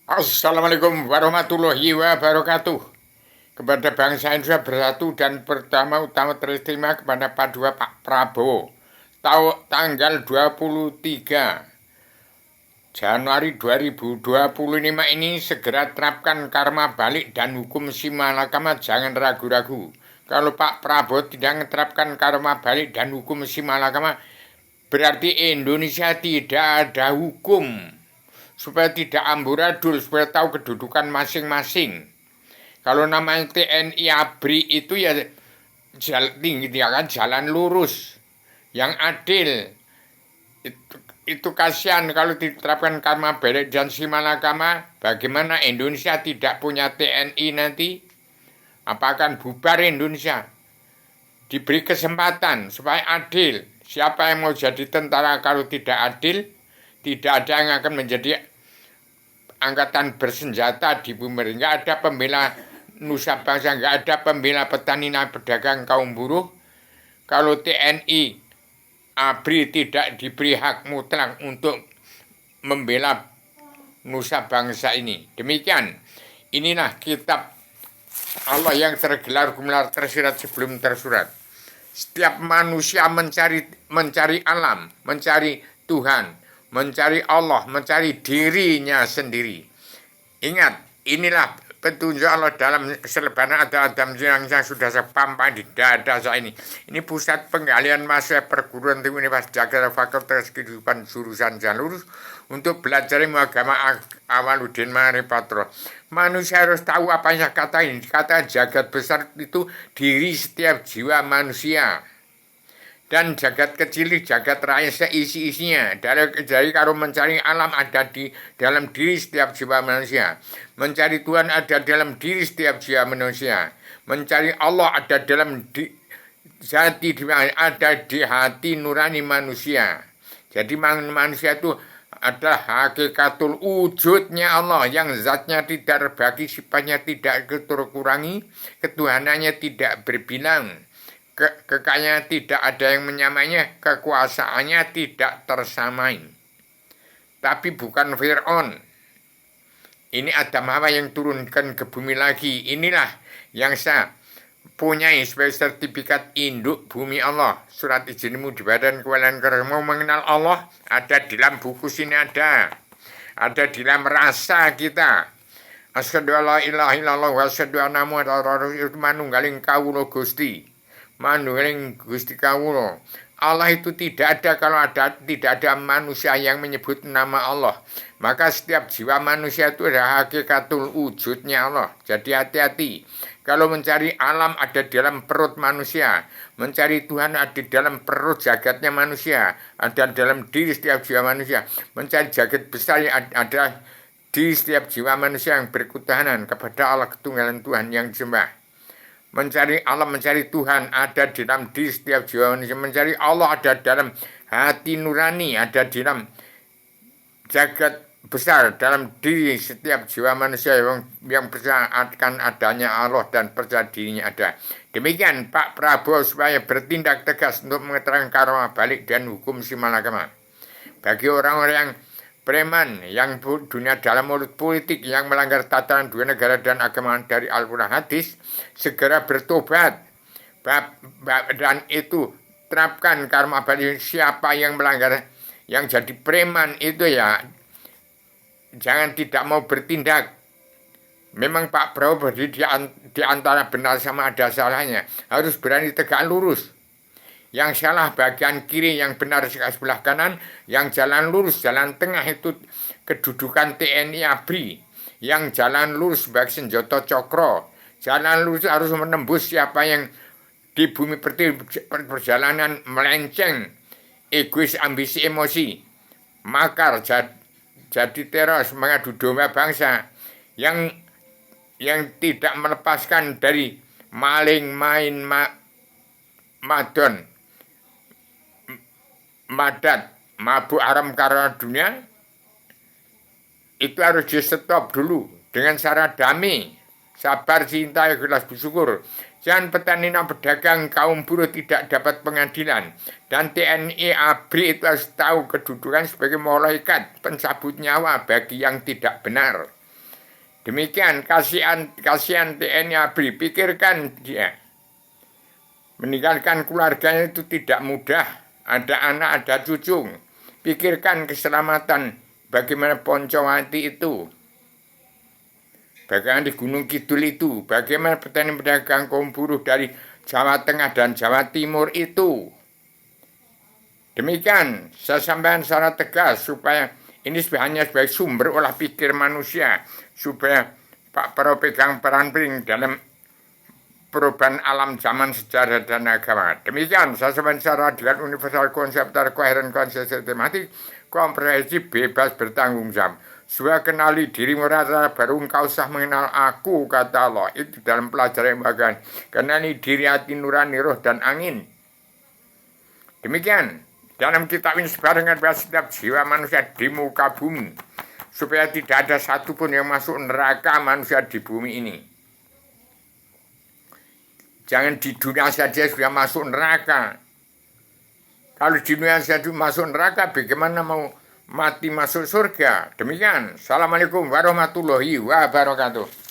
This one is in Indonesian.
Assalamualaikum warahmatullahi wabarakatuh. Kepada bangsa Indonesia bersatu dan pertama-utama terima kepada Pak Prabowo. Tanggal 23 Januari 2025 ini segera terapkan karma balik dan hukum simalakama, jangan ragu-ragu. Kalau Pak Prabowo tidak menerapkan karma balik dan hukum simalakama, berarti Indonesia tidak ada hukum. Supaya tidak amburadul, supaya tahu kedudukan masing-masing. Kalau namanya TNI ABRI itu ya tinggi, dia kan jalan lurus, yang adil. Itu kasihan kalau diterapkan karma balik dan simalakama. Bagaimana Indonesia tidak punya TNI nanti? Apa akan bubar Indonesia? Diberi kesempatan supaya adil. Siapa yang mau jadi tentara kalau tidak adil? Tidak ada yang akan menjadi angkatan bersenjata di bumi. Nggak ada pembela nusa bangsa, nggak ada pembela petani dan pedagang kaum buruh. Kalau TNI ABRI tidak diberi hak mutlak untuk membela nusa bangsa ini. Demikian, inilah kitab Allah yang tergelar-gelar tersirat sebelum tersurat. Setiap manusia mencari alam, mencari Tuhan, mencari Allah, mencari dirinya sendiri. Ingat, inilah petunjuk Allah dalam selebaran Adam yang sudah saya pampang di dada saya ini. Ini pusat penggalian masa perguruan tinggi Universitas Jakarta Fakultas Kehidupan jurusan Jalur untuk belajar ilmu agama Awaludin Maripatro. Manusia harus tahu apa yang kata ini. Kata jagat besar itu diri setiap jiwa manusia. Dan jagat kecil, jagat raya seisi-isinya. Dari kalau mencari alam ada di dalam diri setiap jiwa manusia. Mencari Tuhan ada dalam diri setiap jiwa manusia. Mencari Allah ada dalam ada di hati nurani manusia. Jadi manusia itu adalah hakikatul wujudnya Allah yang zatnya tidak terbagi, sifatnya tidak terkurangi, ketuhanannya tidak berbilang, kekayaannya tidak ada yang menyamainya, kekuasaannya tidak tersamai. Tapi bukan Fir'aun. Ini Adam Hawa yang turunkan ke bumi lagi. Inilah yang saya punyai sebagai sertifikat induk bumi Allah. Surat izinmu di badan kewalan kerja. Mau mengenal Allah, ada di dalam buku sini ada. Ada di dalam rasa kita. Asyhadu alla ilaha illallah wa asyhadu anna muhammadar rasulullah. Manunggaling kawula Gusti. Manunggaling Gusti kawula. Allah itu tidak ada kalau tidak ada manusia yang menyebut nama Allah. Maka setiap jiwa manusia itu adalah hakikatul wujudnya Allah. Jadi hati-hati. Kalau mencari alam ada di dalam perut manusia, mencari Tuhan ada di dalam perut jagatnya manusia, ada dalam diri setiap jiwa manusia, mencari jagat besar yang ada di setiap jiwa manusia yang berkutahanan kepada Allah ketunggalan Tuhan yang disembah. Mencari alam, mencari Tuhan ada di dalam diri setiap jiwa manusia, mencari Allah ada dalam hati nurani, ada di dalam jagat besar dalam diri setiap jiwa manusia yang percaya akan adanya Allah dan percaya dirinya ada. Demikian Pak Prabowo supaya bertindak tegas untuk mengeterangkan karma balik dan hukum simalakama. Bagi orang-orang yang preman, yang dunia dalam mulut politik, yang melanggar tatanan dua negara dan agama dari Al-Quran hadis, segera bertobat. Dan itu terapkan karma balik. Siapa yang melanggar, yang jadi preman itu ya jangan tidak mau bertindak. Memang Pak Prabowo berdiri di antara benar sama ada salahnya. Harus berani tegak lurus. Yang salah bagian kiri, yang benar sebelah kanan. Yang jalan lurus, jalan tengah itu kedudukan TNI ABRI. Yang jalan lurus sebagai senjata cokro. Jalan lurus harus menembus siapa yang di bumi perjalanan melenceng, egois, ambisi, emosi, makar, jadi teroris, mengadu domba bangsa yang tidak melepaskan dari maling, main, madon, madat, mabuk haram karena dunia. Itu harus di stop dulu dengan cara damai, sabar, cinta, ikhlas, bersyukur. Jangan petani dan pedagang kaum buruh tidak dapat pengadilan. Dan TNI ABRI itu harus tahu kedudukan sebagai malaikat pencabut nyawa bagi yang tidak benar. Demikian kasihan TNI ABRI, pikirkan dia. Meninggalkan keluarganya itu tidak mudah. Ada anak, ada cucu. Pikirkan keselamatan bagaimana Poncowati itu. Bagaimana di Gunung Kidul itu. Bagaimana petani pedagang kaum buruh dari Jawa Tengah dan Jawa Timur itu. Demikian saya sampaikan secara tegas supaya ini hanya sebagai sumber olah pikir manusia. Supaya Pak Prabowo pegang peran penting dalam perubahan alam zaman sejarah dan agama. Demikian saya sampaikan secara adilan universal konseptual koheren sistematik komprehensif bebas bertanggung jawab. Supaya kenali diri merasa baru engkau sah mengenal aku, kata Allah. Itu dalam pelajaran yang bagian. Kenali diri, hati nurani, roh dan angin. Demikian dalam kitab ini sebarengan pada setiap jiwa manusia di muka bumi. Supaya tidak ada satupun yang masuk neraka manusia di bumi ini. Jangan di dunia saja sudah masuk neraka. Kalau di dunia saja masuk neraka, bagaimana mau mati masuk surga? Demikian. Assalamualaikum warahmatullahi wabarakatuh.